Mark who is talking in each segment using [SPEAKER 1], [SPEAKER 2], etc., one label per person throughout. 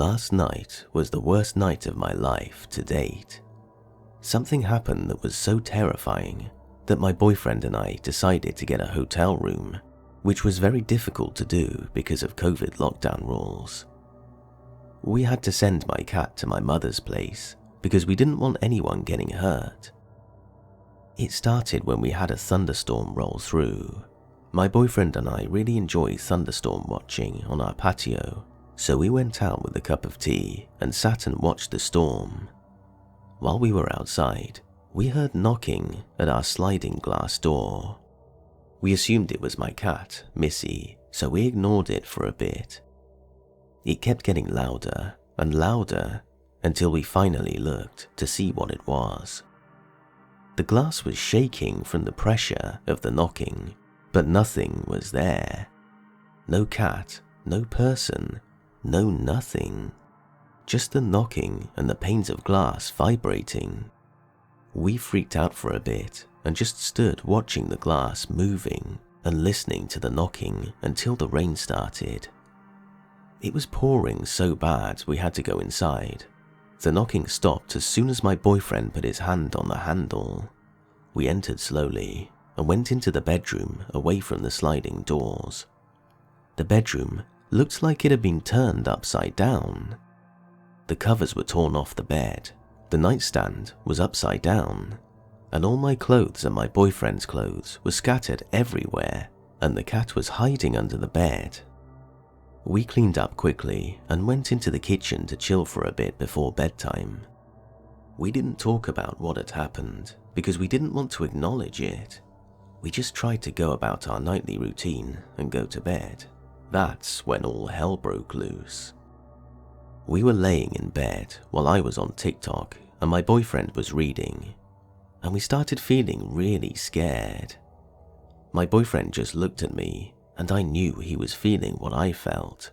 [SPEAKER 1] Last night was the worst night of my life to date. Something happened that was so terrifying that my boyfriend and I decided to get a hotel room, which was very difficult to do because of COVID lockdown rules. We had to send my cat to my mother's place because we didn't want anyone getting hurt. It started when we had a thunderstorm roll through. My boyfriend and I really enjoy thunderstorm watching on our patio, so we went out with a cup of tea and sat and watched the storm. While we were outside, we heard knocking at our sliding glass door. We assumed it was my cat, Missy, so we ignored it for a bit. It kept getting louder and louder until we finally looked to see what it was. The glass was shaking from the pressure of the knocking, but nothing was there. No cat, no person, no nothing. Just the knocking and the panes of glass vibrating. We freaked out for a bit and just stood watching the glass moving and listening to the knocking until the rain started. It was pouring so bad we had to go inside. The knocking stopped as soon as my boyfriend put his hand on the handle. We entered slowly and went into the bedroom away from the sliding doors. The bedroom looked like it had been turned upside down. The covers were torn off the bed, the nightstand was upside down, and all my clothes and my boyfriend's clothes were scattered everywhere, and the cat was hiding under the bed. We cleaned up quickly and went into the kitchen to chill for a bit before bedtime. We didn't talk about what had happened because we didn't want to acknowledge it. We just tried to go about our nightly routine and go to bed. That's when all hell broke loose. We were laying in bed while I was on TikTok and my boyfriend was reading, and we started feeling really scared. My boyfriend just looked at me and I knew he was feeling what I felt.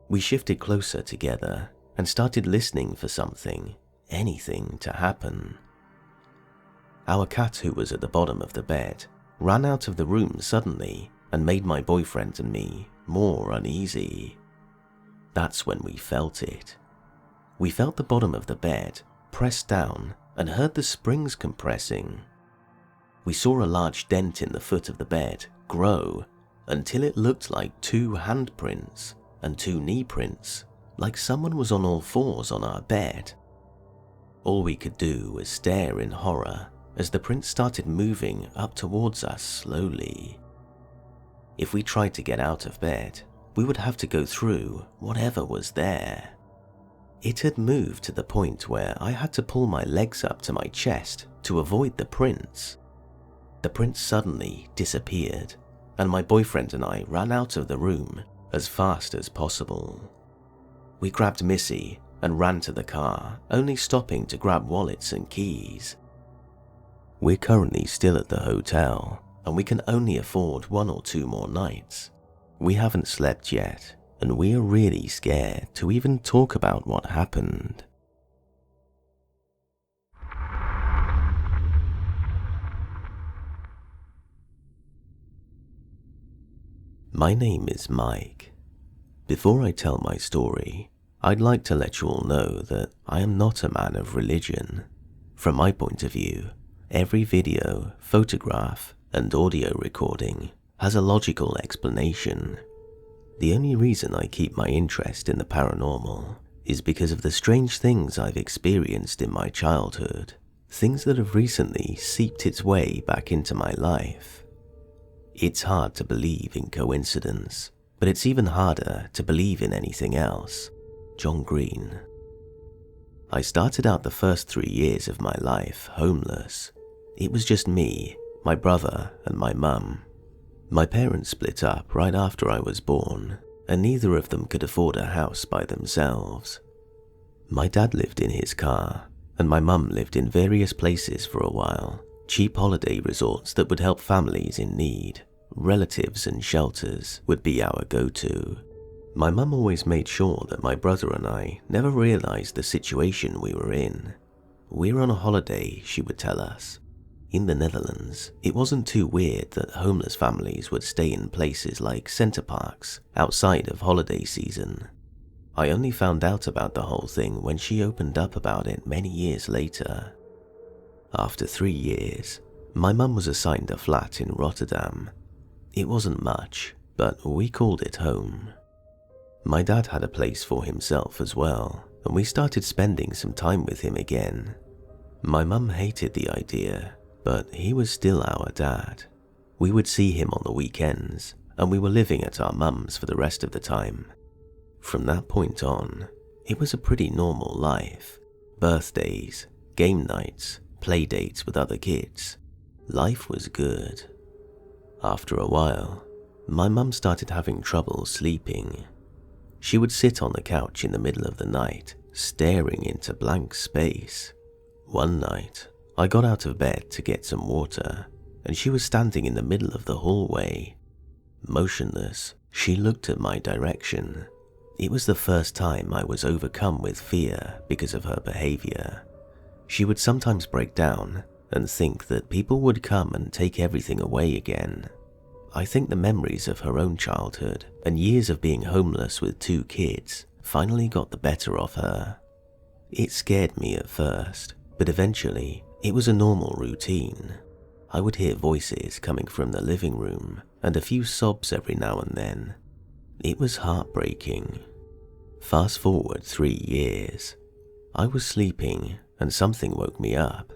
[SPEAKER 1] We shifted closer together and started listening for something, anything to happen. Our cat, who was at the bottom of the bed, ran out of the room suddenly and made my boyfriend and me more uneasy. That's when we felt it. We felt the bottom of the bed pressed down and heard the springs compressing. We saw a large dent in the foot of the bed grow until it looked like 2 handprints and 2 knee prints, like someone was on all fours on our bed. All we could do was stare in horror as the prints started moving up towards us slowly. If we tried to get out of bed, we would have to go through whatever was there. It had moved to the point where I had to pull my legs up to my chest to avoid the prints. The prints suddenly disappeared, and my boyfriend and I ran out of the room as fast as possible. We grabbed Missy and ran to the car, only stopping to grab wallets and keys. We're currently still at the hotel, and we can only afford 1 or 2 more nights. We haven't slept yet, and we are really scared to even talk about what happened. My name is Mike. Before I tell my story, I'd like to let you all know that I am not a man of religion. From my point of view, every video, photograph, and audio recording has a logical explanation. The only reason I keep my interest in the paranormal is because of the strange things I've experienced in my childhood, things that have recently seeped its way back into my life. It's hard to believe in coincidence, but it's even harder to believe in anything else. John Green. I started out the first 3 years of my life homeless. It was just me, my brother, and my mum. My parents split up right after I was born, and neither of them could afford a house by themselves. My dad lived in his car, and my mum lived in various places for a while, cheap holiday resorts that would help families in need. Relatives and shelters would be our go-to. My mum always made sure that my brother and I never realized the situation we were in. "We're on a holiday," she would tell us. In the Netherlands, it wasn't too weird that homeless families would stay in places like centre parks outside of holiday season. I only found out about the whole thing when she opened up about it many years later. After 3 years, my mum was assigned a flat in Rotterdam. It wasn't much, but we called it home. My dad had a place for himself as well, and we started spending some time with him again. My mum hated the idea, but he was still our dad. We would see him on the weekends, and we were living at our mum's for the rest of the time. From that point on, it was a pretty normal life. Birthdays, game nights, play dates with other kids. Life was good. After a while, my mum started having trouble sleeping. She would sit on the couch in the middle of the night, staring into blank space. One night, I got out of bed to get some water, and she was standing in the middle of the hallway. Motionless, she looked at my direction. It was the first time I was overcome with fear because of her behavior. She would sometimes break down and think that people would come and take everything away again. I think the memories of her own childhood and years of being homeless with 2 kids finally got the better of her. It scared me at first, but eventually it was a normal routine. I would hear voices coming from the living room and a few sobs every now and then. It was heartbreaking. Fast forward 3 years. I was sleeping and something woke me up.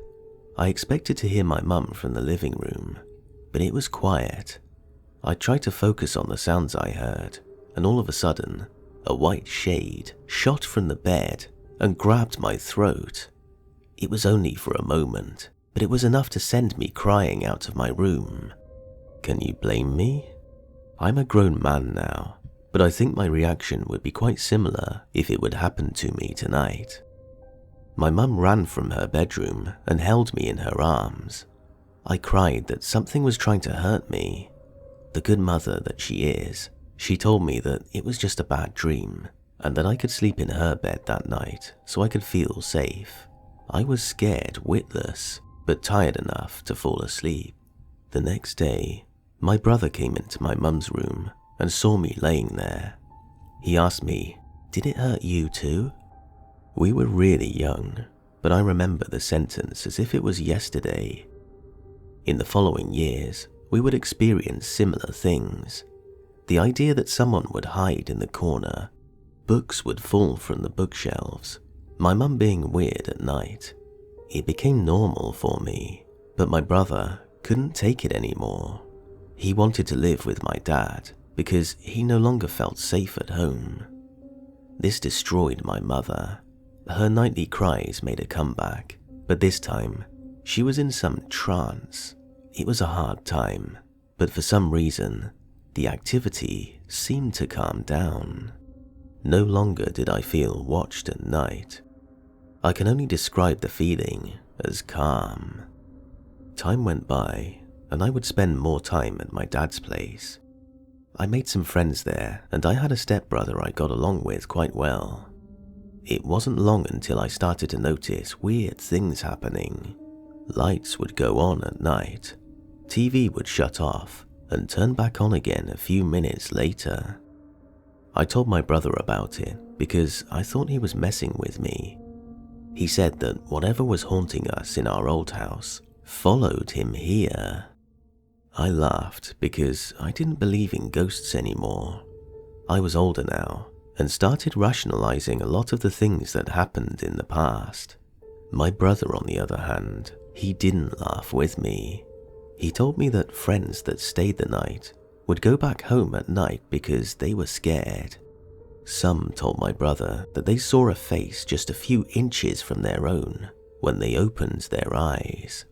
[SPEAKER 1] I expected to hear my mum from the living room, but it was quiet. I tried to focus on the sounds I heard, and all of a sudden, a white shade shot from the bed and grabbed my throat. It was only for a moment, but it was enough to send me crying out of my room. Can you blame me? I'm a grown man now, but I think my reaction would be quite similar if it would happen to me tonight. My mum ran from her bedroom and held me in her arms. I cried that something was trying to hurt me. The good mother that she is, she told me that it was just a bad dream and that I could sleep in her bed that night so I could feel safe. I was scared witless, but tired enough to fall asleep. The next day, my brother came into my mum's room and saw me laying there. He asked me, "Did it hurt you too?" We were really young, but I remember the sentence as if it was yesterday. In the following years, we would experience similar things. The idea that someone would hide in the corner, books would fall from the bookshelves, my mum being weird at night. It became normal for me, but my brother couldn't take it anymore. He wanted to live with my dad because he no longer felt safe at home. This destroyed my mother. Her nightly cries made a comeback, but this time, she was in some trance. It was a hard time, but for some reason, the activity seemed to calm down. No longer did I feel watched at night. I can only describe the feeling as calm. Time went by, and I would spend more time at my dad's place. I made some friends there, and I had a stepbrother I got along with quite well. It wasn't long until I started to notice weird things happening. Lights would go on at night, TV would shut off and turn back on again a few minutes later. I told my brother about it because I thought he was messing with me. He said that whatever was haunting us in our old house followed him here. I laughed because I didn't believe in ghosts anymore. I was older now and started rationalizing a lot of the things that happened in the past. My brother, on the other hand, he didn't laugh with me. He told me that friends that stayed the night would go back home at night because they were scared. Some told my brother that they saw a face just a few inches from their own when they opened their eyes.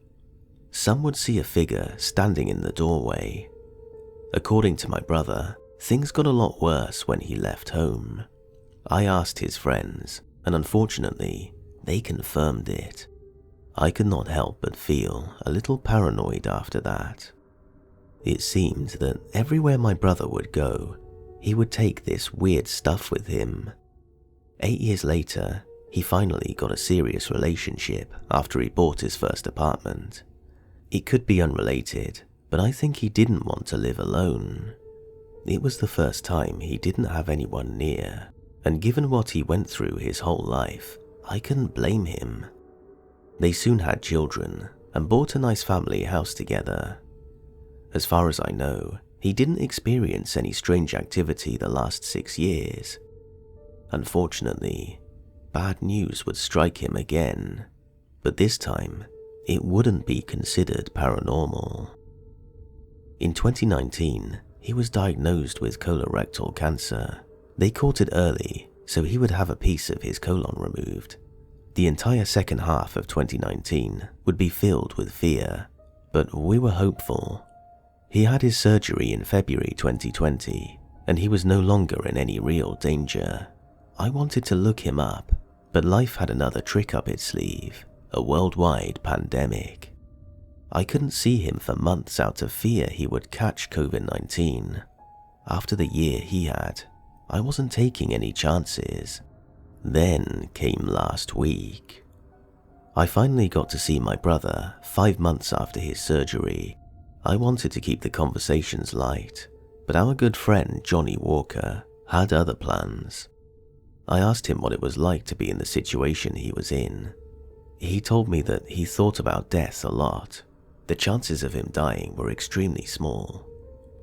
[SPEAKER 1] Some would see a figure standing in the doorway. According to my brother, things got a lot worse when he left home. I asked his friends, and unfortunately, they confirmed it. I could not help but feel a little paranoid after that. It seemed that everywhere my brother would go, he would take this weird stuff with him. 8 years later, he finally got a serious relationship after he bought his first apartment. It could be unrelated, but I think he didn't want to live alone. It was the first time he didn't have anyone near. and given what he went through his whole life, I couldn't blame him. They soon had children and bought a nice family house together. As far as I know, he didn't experience any strange activity the last 6 years. Unfortunately, bad news would strike him again, but this time, it wouldn't be considered paranormal. In 2019, he was diagnosed with colorectal cancer. They caught it early, so he would have a piece of his colon removed. The entire second half of 2019 would be filled with fear, but we were hopeful. He had his surgery in February 2020, and he was no longer in any real danger. I wanted to look him up, but life had another trick up its sleeve, a worldwide pandemic. I couldn't see him for months out of fear he would catch COVID-19. After the year he had, I wasn't taking any chances. Then came last week. I finally got to see my brother 5 months after his surgery. I wanted to keep the conversations light, but our good friend Johnny Walker had other plans. I asked him what it was like to be in the situation he was in. He told me that he thought about death a lot. The chances of him dying were extremely small,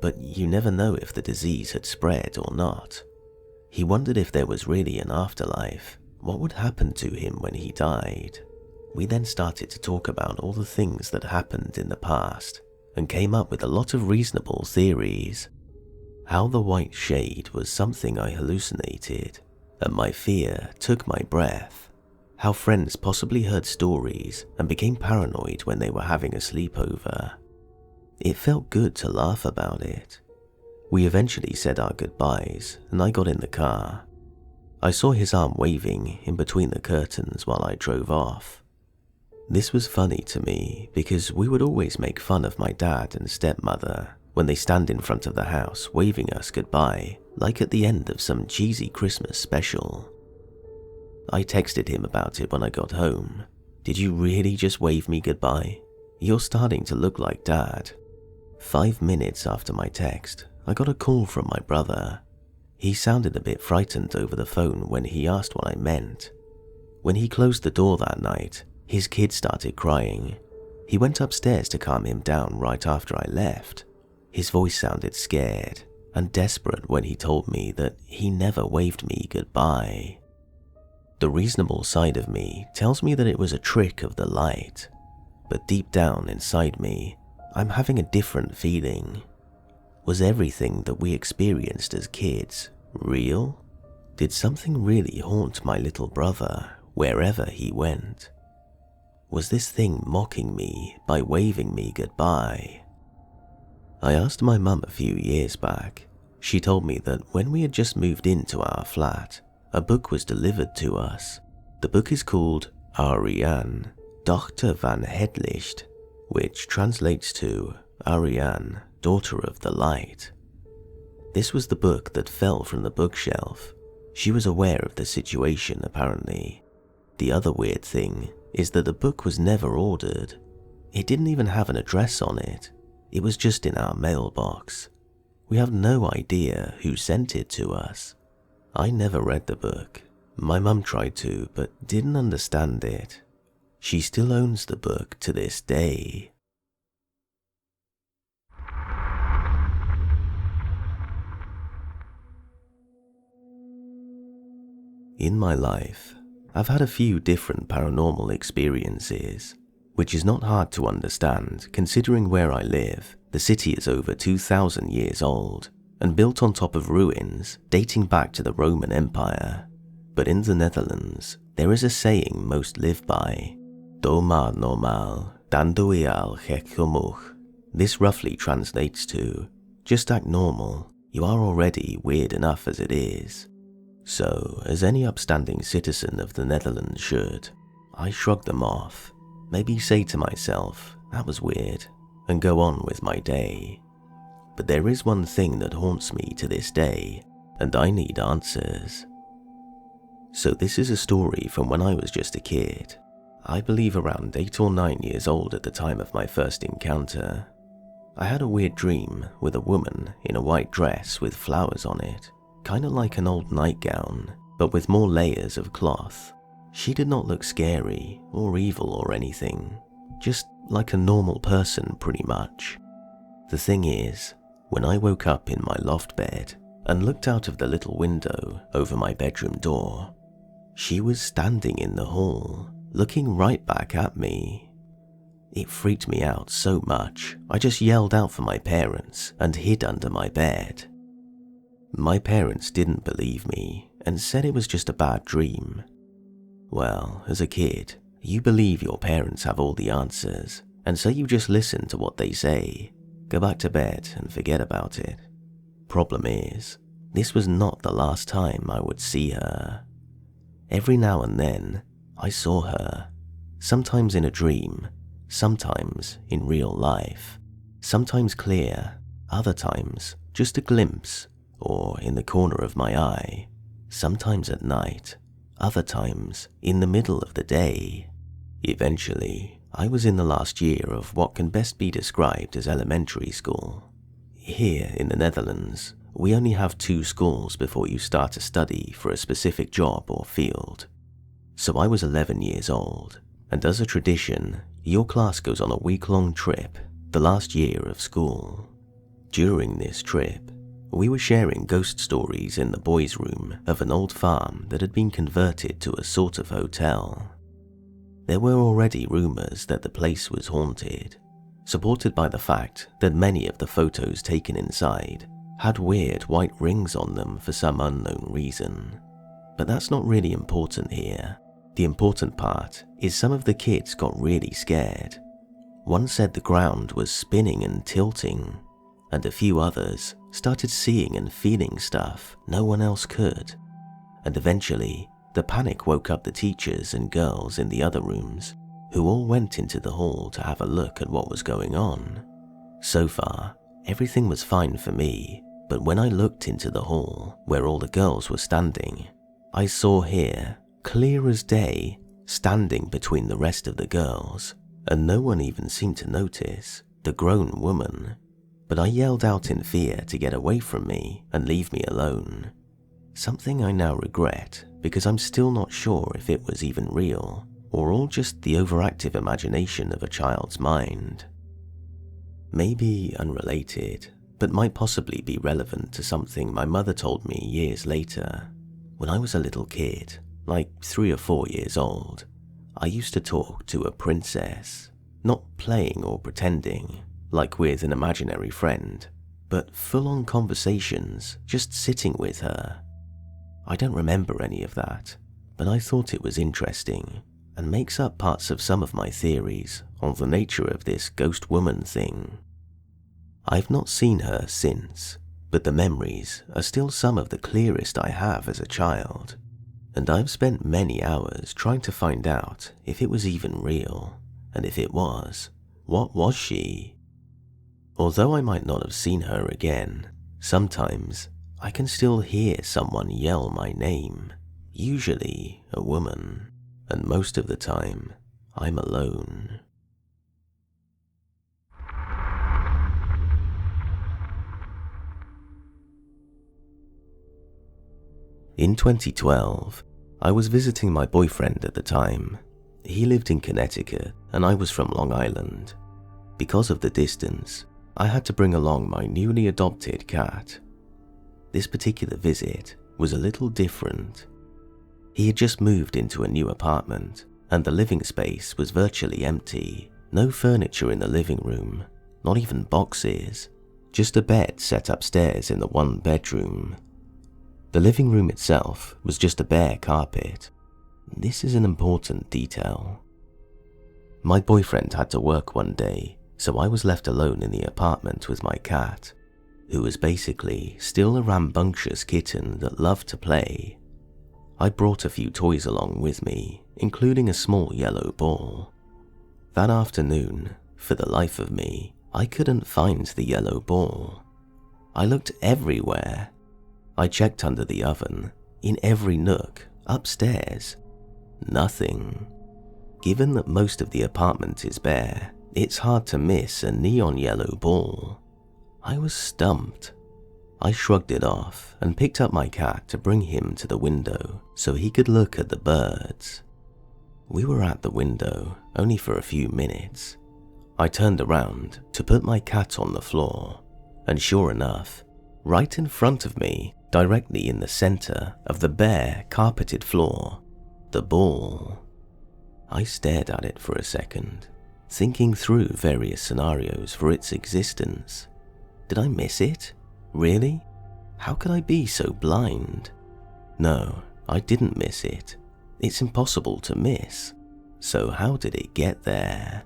[SPEAKER 1] but you never know if the disease had spread or not. He wondered if there was really an afterlife. What would happen to him when he died? We then started to talk about all the things that happened in the past and came up with a lot of reasonable theories. How the white shade was something I hallucinated, and my fear took my breath. How friends possibly heard stories and became paranoid when they were having a sleepover. It felt good to laugh about it. We eventually said our goodbyes and I got in the car. I saw his arm waving in between the curtains while I drove off. This was funny to me because we would always make fun of my dad and stepmother when they stand in front of the house waving us goodbye, like at the end of some cheesy Christmas special. I texted him about it when I got home. Did you really just wave me goodbye? You're starting to look like Dad. 5 minutes after my text, I got a call from my brother. He sounded a bit frightened over the phone when he asked what I meant. When he closed the door that night, his kid started crying. He went upstairs to calm him down right after I left. His voice sounded scared and desperate when he told me that he never waved me goodbye. The reasonable side of me tells me that it was a trick of the light, but deep down inside me, I'm having a different feeling. Was everything that we experienced as kids real? Did something really haunt my little brother wherever he went? Was this thing mocking me by waving me goodbye? I asked my mum a few years back. She told me that when we had just moved into our flat, a book was delivered to us. The book is called Ariane, Dochter van het licht, which translates to Ariane, Daughter of the Light. This was the book that fell from the bookshelf. She was aware of the situation apparently. The other weird thing is that the book was never ordered. It didn't even have an address on it. It was just in our mailbox. We have no idea who sent it to us. I never read the book. My mum tried to, but didn't understand it. She still owns the book to this day. In my life, I've had a few different paranormal experiences, which is not hard to understand considering where I live. The city is over 2,000 years old and built on top of ruins dating back to the Roman Empire. But in the Netherlands, there is a saying most live by, Doe maar normaal, dan doe je al gek genoeg. This roughly translates to, just act normal, you are already weird enough as it is. So, as any upstanding citizen of the Netherlands should, I shrug them off, maybe say to myself, that was weird, and go on with my day. But there is one thing that haunts me to this day, and I need answers. So this is a story from when I was just a kid. I believe around 8 or 9 years old at the time of my first encounter. I had a weird dream with a woman in a white dress with flowers on it, kinda like an old nightgown. but with more layers of cloth. She did not look scary or evil or anything, just like a normal person pretty much. The thing is, when I woke up in my loft bed and looked out of the little window over my bedroom door, she was standing in the hall, looking right back at me. It freaked me out so much, I just yelled out for my parents and hid under my bed. My parents didn't believe me and said it was just a bad dream. Well, as a kid, you believe your parents have all the answers, and so you just listen to what they say, go back to bed and forget about it. Problem is, this was not the last time I would see her. Every now and then, I saw her, sometimes in a dream, sometimes in real life, sometimes clear, other times just a glimpse or in the corner of my eye, sometimes at night, other times in the middle of the day. Eventually, I was in the last year of what can best be described as elementary school. Here in the Netherlands, we only have 2 schools before you start to study for a specific job or field. So I was 11 years old, and as a tradition, your class goes on a week-long trip the last year of school. During this trip, we were sharing ghost stories in the boys' room of an old farm that had been converted to a sort of hotel. There were already rumors that the place was haunted, supported by the fact that many of the photos taken inside had weird white rings on them for some unknown reason. But that's not really important here. The important part is some of the kids got really scared. One said the ground was spinning and tilting, and a few others started seeing and feeling stuff no one else could. And eventually, the panic woke up the teachers and girls in the other rooms, who all went into the hall to have a look at what was going on. So far, everything was fine for me, but when I looked into the hall where all the girls were standing, I saw here, clear as day, standing between the rest of the girls, and no one even seemed to notice, the grown woman. But I yelled out in fear to get away from me and leave me alone. Something I now regret, because I'm still not sure if it was even real, or all just the overactive imagination of a child's mind. Maybe unrelated, but might possibly be relevant to something my mother told me years later. When I was a little kid, like 3 or 4 years old, I used to talk to a princess, not playing or pretending, like with an imaginary friend, but full-on conversations, just sitting with her. I don't remember any of that, but I thought it was interesting, and makes up parts of some of my theories on the nature of this ghost woman thing. I've not seen her since, but the memories are still some of the clearest I have as a child, and I've spent many hours trying to find out if it was even real, and if it was, what was she? Although I might not have seen her again, sometimes I can still hear someone yell my name, usually a woman, and most of the time I'm alone. In 2012, I was visiting my boyfriend at the time. He lived in Connecticut and I was from Long Island. Because of the distance, I had to bring along my newly adopted cat. This particular visit was a little different. He had just moved into a new apartment, and the living space was virtually empty. No furniture in the living room, not even boxes, just a bed set upstairs in the 1 bedroom. The living room itself was just a bare carpet. This is an important detail. My boyfriend had to work one day, so I was left alone in the apartment with my cat, who was basically still a rambunctious kitten that loved to play. I brought a few toys along with me, including a small yellow ball. That afternoon, for the life of me, I couldn't find the yellow ball. I looked everywhere. I checked under the oven, in every nook, upstairs. Nothing. Given that most of the apartment is bare, it's hard to miss a neon yellow ball. I was stumped. I shrugged it off and picked up my cat to bring him to the window so he could look at the birds. We were at the window only for a few minutes. I turned around to put my cat on the floor, and sure enough, right in front of me, directly in the center of the bare, carpeted floor, the ball. I stared at it for a second, thinking through various scenarios for its existence. Did I miss it? Really? How could I be so blind? No, I didn't miss it. It's impossible to miss. So how did it get there?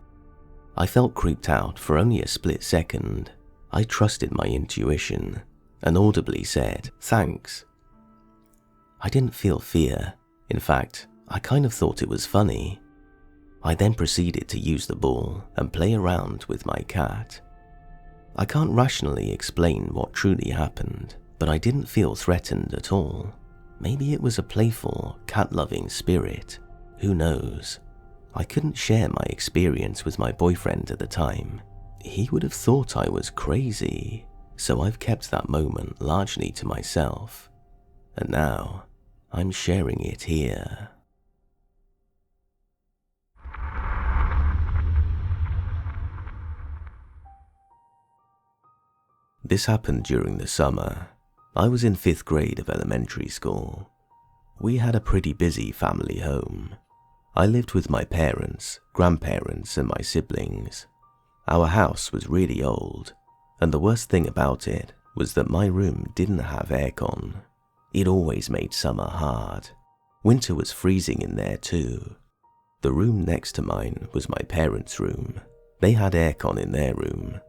[SPEAKER 1] I felt creeped out for only a split second. I trusted my intuition and audibly said, "Thanks." I didn't feel fear. In fact, I kind of thought it was funny. I then proceeded to use the ball and play around with my cat. I can't rationally explain what truly happened, but I didn't feel threatened at all. Maybe it was a playful, cat-loving spirit. Who knows? I couldn't share my experience with my boyfriend at the time. He would have thought I was crazy, so I've kept that moment largely to myself. And now, I'm sharing it here. This happened during the summer. I was in 5th grade of elementary school. We had a pretty busy family home. I lived with my parents, grandparents, and my siblings. Our house was really old, and the worst thing about it was that my room didn't have aircon. It always made summer hard. Winter was freezing in there too. The room next to mine was my parents' room. They had aircon in their room,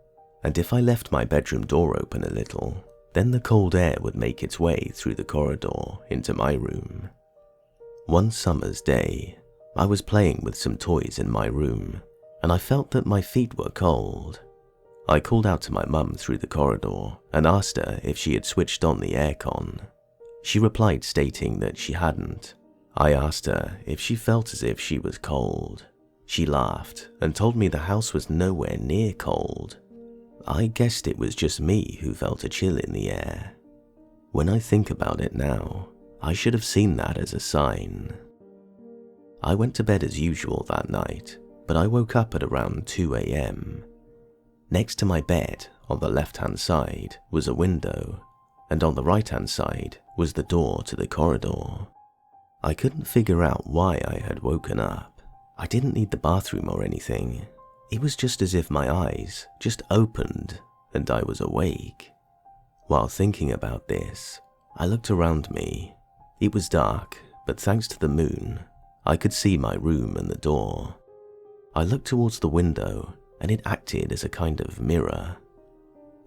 [SPEAKER 1] and if I left my bedroom door open a little, then the cold air would make its way through the corridor into my room. One summer's day, I was playing with some toys in my room, and I felt that my feet were cold. I called out to my mum through the corridor and asked her if she had switched on the aircon. She replied stating that she hadn't. I asked her if she felt as if she was cold. She laughed and told me the house was nowhere near cold. I guessed it was just me who felt a chill in the air. When I think about it now, I should have seen that as a sign. I went to bed as usual that night, but I woke up at around 2 a.m. Next to my bed, on the left-hand side, was a window, and on the right-hand side was the door to the corridor. I couldn't figure out why I had woken up. I didn't need the bathroom or anything. It was just as if my eyes just opened and I was awake. While thinking about this, I looked around me. It was dark, but thanks to the moon, I could see my room and the door. I looked towards the window and it acted as a kind of mirror.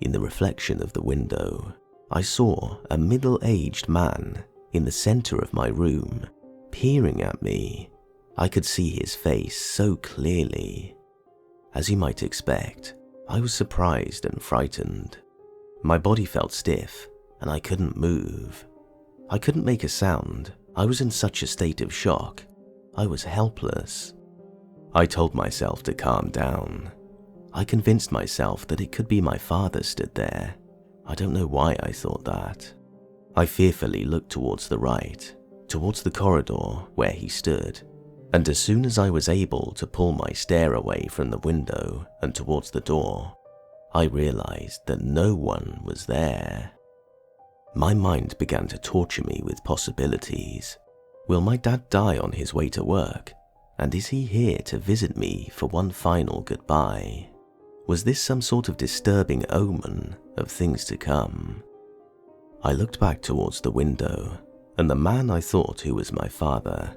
[SPEAKER 1] In the reflection of the window, I saw a middle-aged man in the center of my room, peering at me. I could see his face so clearly. As you might expect, I was surprised and frightened. My body felt stiff, and I couldn't move. I couldn't make a sound. I was in such a state of shock. I was helpless. I told myself to calm down. I convinced myself that it could be my father stood there. I don't know why I thought that. I fearfully looked towards the right, towards the corridor where he stood. And as soon as I was able to pull my stare away from the window and towards the door, I realized that no one was there. My mind began to torture me with possibilities. Will my dad die on his way to work? And is he here to visit me for one final goodbye? Was this some sort of disturbing omen of things to come? I looked back towards the window, and the man I thought who was my father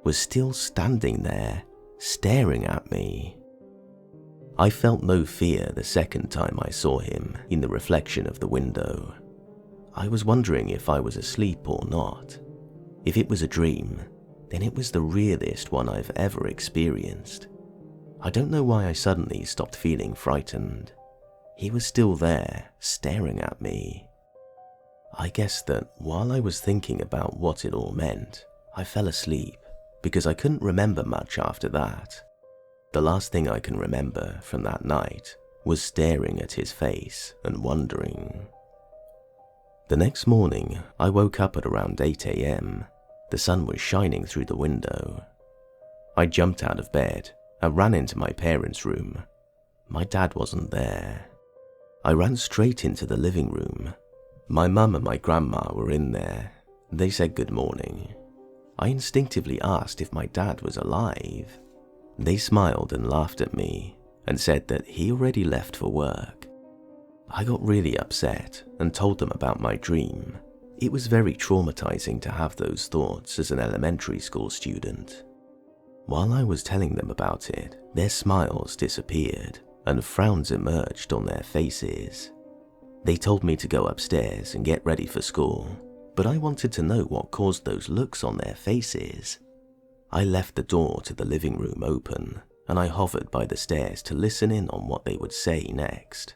[SPEAKER 1] was still standing there, staring at me. I felt no fear the second time I saw him in the reflection of the window. I was wondering if I was asleep or not. If it was a dream, then it was the realest one I've ever experienced. I don't know why I suddenly stopped feeling frightened. He was still there, staring at me. I guess that while I was thinking about what it all meant, I fell asleep, because I couldn't remember much after that. The last thing I can remember from that night was staring at his face and wondering. The next morning, I woke up at around 8 a.m. The sun was shining through the window. I jumped out of bed and ran into my parents' room. My dad wasn't there. I ran straight into the living room. My mum and my grandma were in there. They said good morning. I instinctively asked if my dad was alive. They smiled and laughed at me and said that he already left for work. I got really upset and told them about my dream. It was very traumatizing to have those thoughts as an elementary school student. While I was telling them about it, their smiles disappeared and frowns emerged on their faces. They told me to go upstairs and get ready for school, but I wanted to know what caused those looks on their faces. I left the door to the living room open, and I hovered by the stairs to listen in on what they would say next.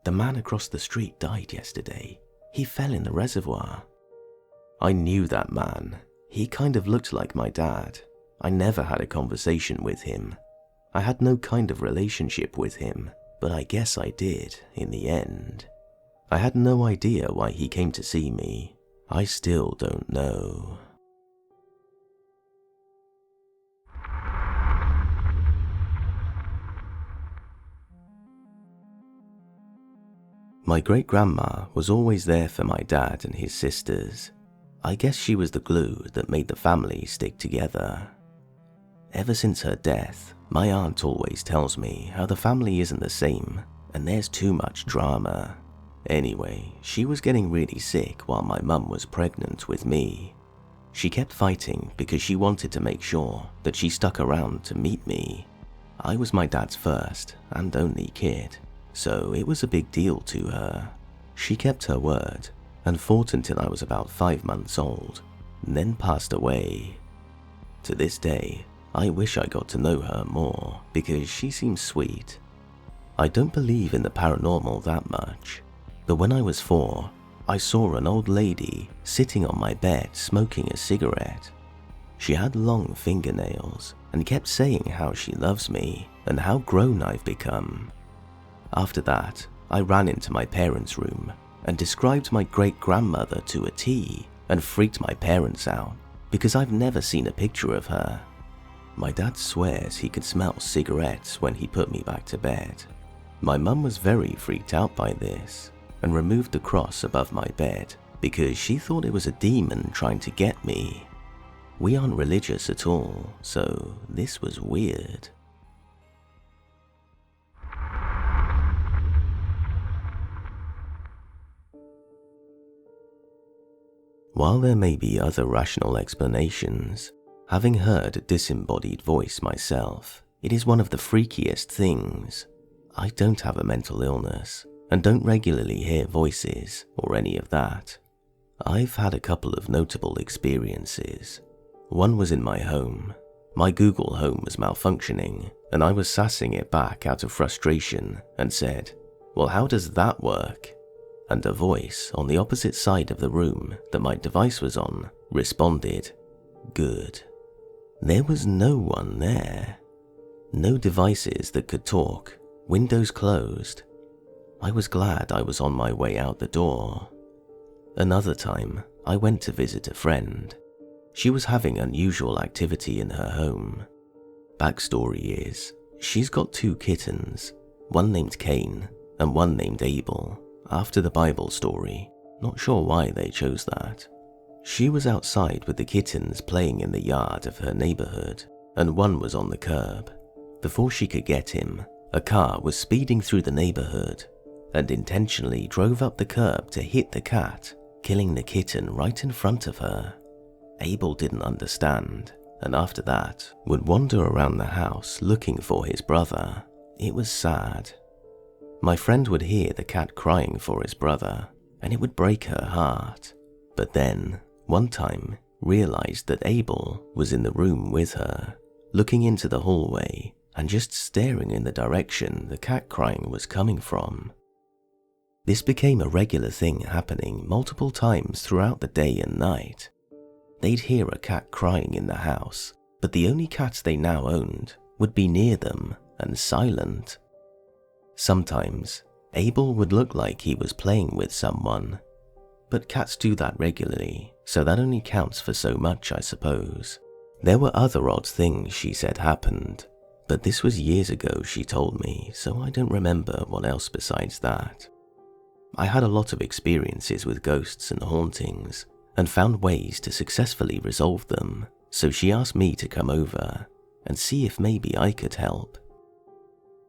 [SPEAKER 1] The man across the street died yesterday. He fell in the reservoir. I knew that man. He kind of looked like my dad. I never had a conversation with him. I had no kind of relationship with him, but I guess I did in the end. I had no idea why he came to see me. I still don't know. My great-grandma was always there for my dad and his sisters. I guess she was the glue that made the family stick together. Ever since her death, my aunt always tells me how the family isn't the same and there's too much drama. Anyway, she was getting really sick while my mum was pregnant with me. She kept fighting because she wanted to make sure that she stuck around to meet me. I was my dad's first and only kid, so it was a big deal to her. She kept her word and fought until I was about 5 months old, and then passed away. To this day, I wish I got to know her more because she seems sweet. I don't believe in the paranormal that much, but when I was 4, I saw an old lady sitting on my bed smoking a cigarette. She had long fingernails and kept saying how she loves me and how grown I've become. After that, I ran into my parents' room and described my great-grandmother to a T and freaked my parents out because I've never seen a picture of her. My dad swears he could smell cigarettes when he put me back to bed. My mum was very freaked out by this and removed the cross above my bed because she thought it was a demon trying to get me. We aren't religious at all, so this was weird. While there may be other rational explanations, having heard a disembodied voice myself, it is one of the freakiest things. I don't have a mental illness and don't regularly hear voices or any of that. I've had a couple of notable experiences. One was in my home. My Google Home was malfunctioning and I was sassing it back out of frustration and said, "Well, how does that work?" And a voice on the opposite side of the room that my device was on responded, "Good." There was no one there. No devices that could talk, windows closed. I was glad I was on my way out the door. Another time, I went to visit a friend. She was having unusual activity in her home. Backstory is, she's got 2 kittens, one named Cain and one named Abel, after the Bible story. Not sure why they chose that. She was outside with the kittens playing in the yard of her neighborhood, and one was on the curb. Before she could get him, a car was speeding through the neighborhood and intentionally drove up the curb to hit the cat, killing the kitten right in front of her. Abel didn't understand, and after that would wander around the house looking for his brother. It was sad. My friend would hear the cat crying for his brother, and it would break her heart. But then, one time, realized that Abel was in the room with her, looking into the hallway and just staring in the direction the cat crying was coming from. This became a regular thing happening multiple times throughout the day and night. They'd hear a cat crying in the house, but the only cat they now owned would be near them and silent. Sometimes, Abel would look like he was playing with someone. but cats do that regularly, so that only counts for so much, I suppose. There were other odd things she said happened, but this was years ago she told me, so I don't remember what else besides that. I had a lot of experiences with ghosts and hauntings, and found ways to successfully resolve them, so she asked me to come over and see if maybe I could help.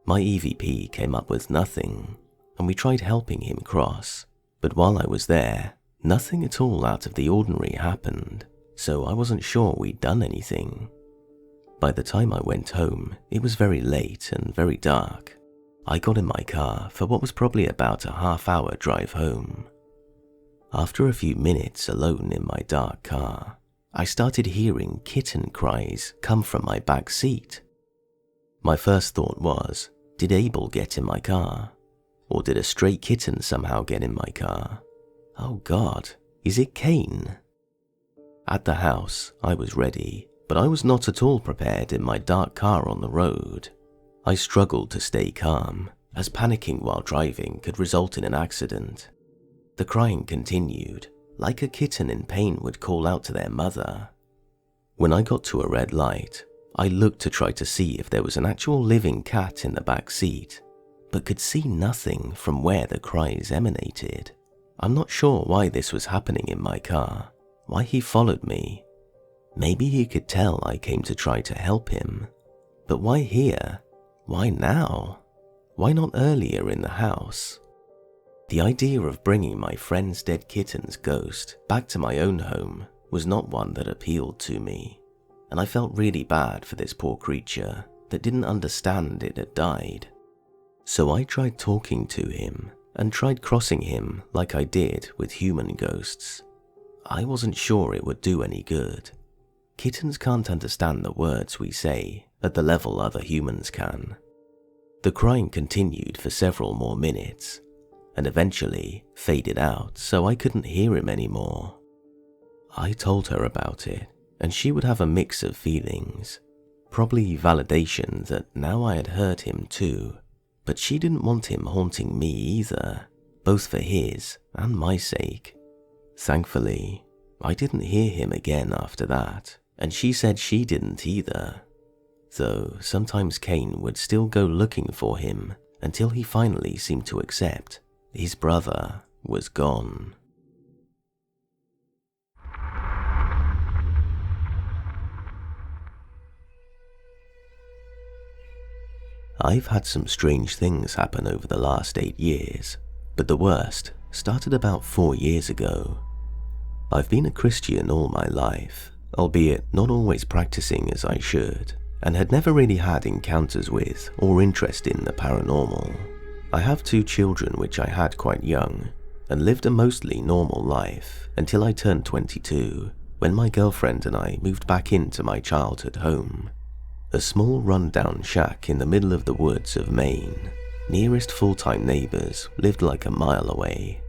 [SPEAKER 1] My EVP came up with nothing, and we tried helping him cross, but while I was there, nothing at all out of the ordinary happened, so I wasn't sure we'd done anything. By the time I went home, it was very late and very dark. I got in my car for what was probably about a half-hour drive home. After a few minutes alone in my dark car, I started hearing kitten cries come from my back seat. My first thought was, did Abel get in my car? Or did a stray kitten somehow get in my car? Oh God, is it Kane? At the house, I was ready, but I was not at all prepared in my dark car on the road. I struggled to stay calm, as panicking while driving could result in an accident. The crying continued, like a kitten in pain would call out to their mother. When I got to a red light, I looked to try to see if there was an actual living cat in the back seat, but could see nothing from where the cries emanated. I'm not sure why this was happening in my car, why he followed me. Maybe he could tell I came to try to help him, but why here? Why now? Why not earlier in the house? The idea of bringing my friend's dead kitten's ghost back to my own home was not one that appealed to me, and I felt really bad for this poor creature that didn't understand it had died. So I tried talking to him and tried crossing him like I did with human ghosts. I wasn't sure it would do any good. Kittens can't understand the words we say at the level other humans can. The crying continued for several more minutes, and eventually faded out so I couldn't hear him anymore. I told her about it, and she would have a mix of feelings, probably validation that now I had heard him too, but she didn't want him haunting me either, both for his and my sake. Thankfully, I didn't hear him again after that, and she said she didn't either, though sometimes Kane would still go looking for him until he finally seemed to accept his brother was gone. I've had some strange things happen over the last 8 years, but the worst started about 4 years ago. I've been a Christian all my life, albeit not always practicing as I should, and had never really had encounters with or interest in the paranormal. I have 2 children which I had quite young, and lived a mostly normal life until I turned 22, when my girlfriend and I moved back into my childhood home. A small run-down shack in the middle of the woods of Maine. Nearest full-time neighbors lived like a mile away.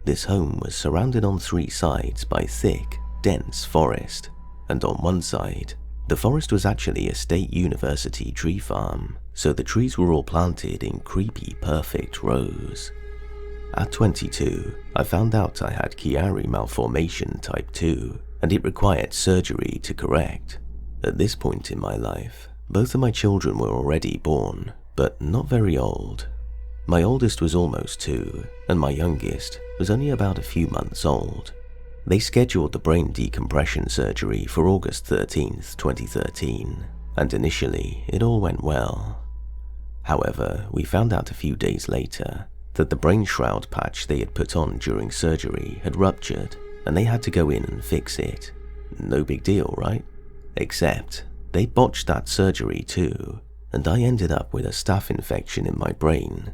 [SPEAKER 1] This home was surrounded on 3 sides by thick, dense forest, and on one side, the forest was actually a state university tree farm, so the trees were all planted in creepy, perfect rows. At 22, I found out I had Chiari malformation type 2, and it required surgery to correct. At this point in my life, both of my children were already born, but not very old. My oldest was almost 2, and my youngest was only about a few months old. They scheduled the brain decompression surgery for August 13th, 2013, and initially it all went well. However, we found out a few days later that the brain shroud patch they had put on during surgery had ruptured, and they had to go in and fix it. No big deal, right? Except they botched that surgery too, and I ended up with a staph infection in my brain.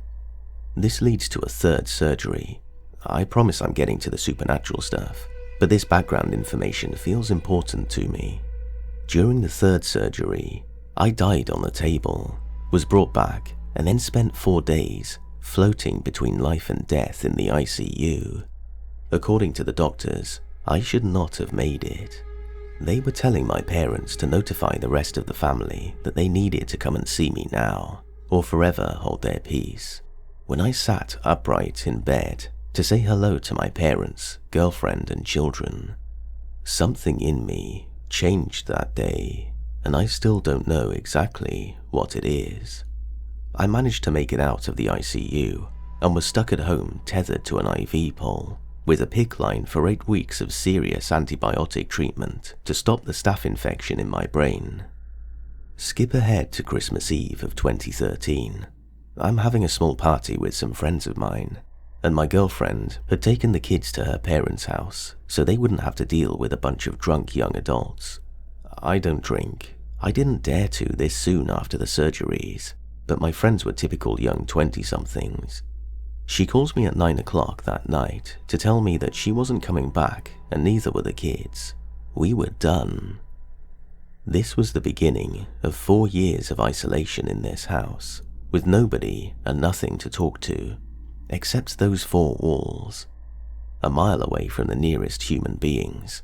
[SPEAKER 1] This leads to a 3rd surgery. I promise I'm getting to the supernatural stuff, but this background information feels important to me. During the 3rd surgery, I died on the table, was brought back, and then spent 4 days floating between life and death in the ICU. According to the doctors, I should not have made it. They were telling my parents to notify the rest of the family that they needed to come and see me now, or forever hold their peace. When I sat upright in bed, to say hello to my parents, girlfriend, and children. Something in me changed that day, and I still don't know exactly what it is. I managed to make it out of the ICU and was stuck at home tethered to an IV pole with a PICC line for 8 weeks of serious antibiotic treatment to stop the staph infection in my brain. Skip ahead to Christmas Eve of 2013. I'm having a small party with some friends of mine, and my girlfriend had taken the kids to her parents' house so they wouldn't have to deal with a bunch of drunk young adults. I don't drink. I didn't dare to this soon after the surgeries, but my friends were typical young 20-somethings. She calls me at 9 o'clock that night to tell me that she wasn't coming back and neither were the kids. We were done. This was the beginning of 4 years of isolation in this house, with nobody and nothing to talk to, except those 4 walls, a mile away from the nearest human beings,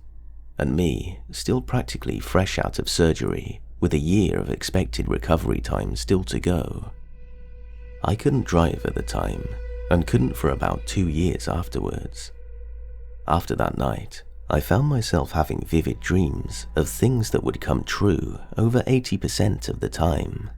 [SPEAKER 1] and me still practically fresh out of surgery with a year of expected recovery time still to go. I couldn't drive at the time, and couldn't for about 2 years afterwards. After that night, I found myself having vivid dreams of things that would come true over 80% of the time,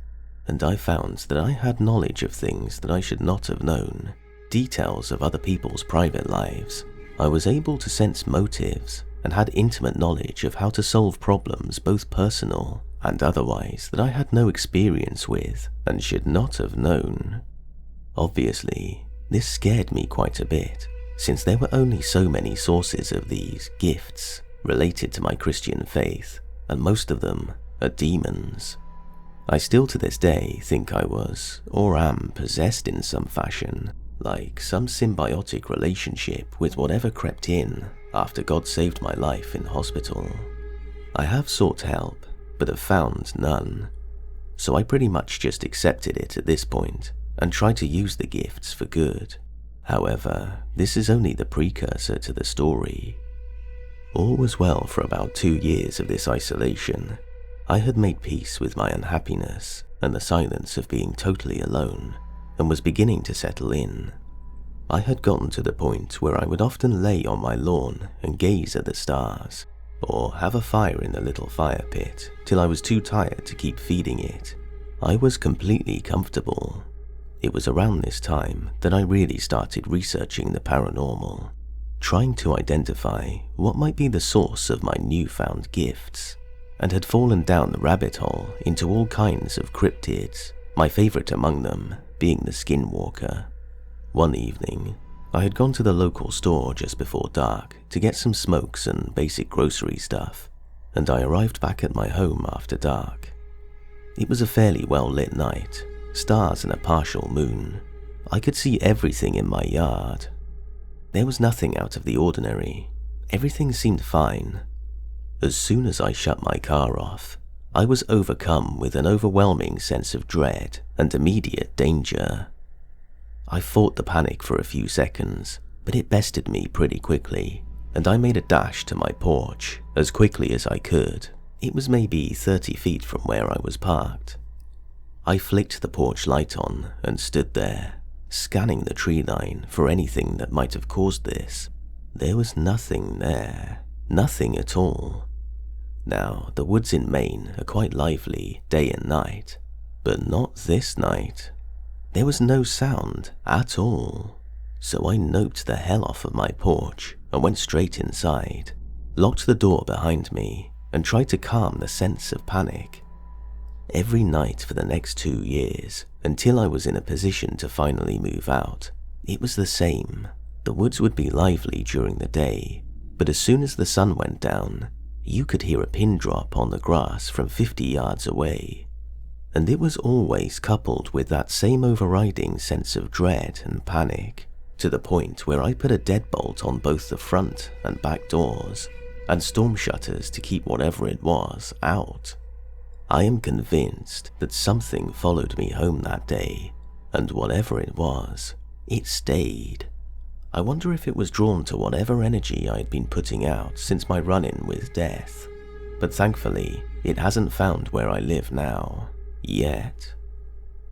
[SPEAKER 1] and I found that I had knowledge of things that I should not have known, details of other people's private lives. I was able to sense motives and had intimate knowledge of how to solve problems, both personal and otherwise, that I had no experience with and should not have known. Obviously, this scared me quite a bit, since there were only so many sources of these gifts related to my Christian faith, and most of them are demons. I still to this day think I was, or am, possessed in some fashion, like some symbiotic relationship with whatever crept in after God saved my life in hospital. I have sought help, but have found none, so I pretty much just accepted it at this point and tried to use the gifts for good. However, this is only the precursor to the story. All was well for about 2 years of this isolation. I had made peace with my unhappiness and the silence of being totally alone, and was beginning to settle in. I had gotten to the point where I would often lay on my lawn and gaze at the stars, or have a fire in the little fire pit till I was too tired to keep feeding it. I was completely comfortable. It was around this time that I really started researching the paranormal, trying to identify what might be the source of my newfound gifts, and had fallen down the rabbit hole into all kinds of cryptids, my favorite among them being the skinwalker. One evening, I had gone to the local store just before dark to get some smokes and basic grocery stuff, and I arrived back at my home after dark. It was a fairly well-lit night, stars and a partial moon. I could see everything in my yard. There was nothing out of the ordinary. Everything seemed fine. As soon as I shut my car off, I was overcome with an overwhelming sense of dread and immediate danger. I fought the panic for a few seconds, but it bested me pretty quickly, and I made a dash to my porch as quickly as I could. It was maybe 30 feet from where I was parked. I flicked the porch light on and stood there, scanning the tree line for anything that might have caused this. There was nothing there, nothing at all. Now, the woods in Maine are quite lively day and night, but not this night. There was no sound at all, so I noped the hell off of my porch and went straight inside, locked the door behind me, and tried to calm the sense of panic. Every night for the next 2 years, until I was in a position to finally move out, it was the same. The woods would be lively during the day, but as soon as the sun went down, you could hear a pin drop on the grass from 50 yards away. And it was always coupled with that same overriding sense of dread and panic, to the point where I put a deadbolt on both the front and back doors, and storm shutters to keep whatever it was out. I am convinced that something followed me home that day, and whatever it was, it stayed. I wonder if it was drawn to whatever energy I'd been putting out since my run-in with death, but thankfully it hasn't found where I live now. Yet.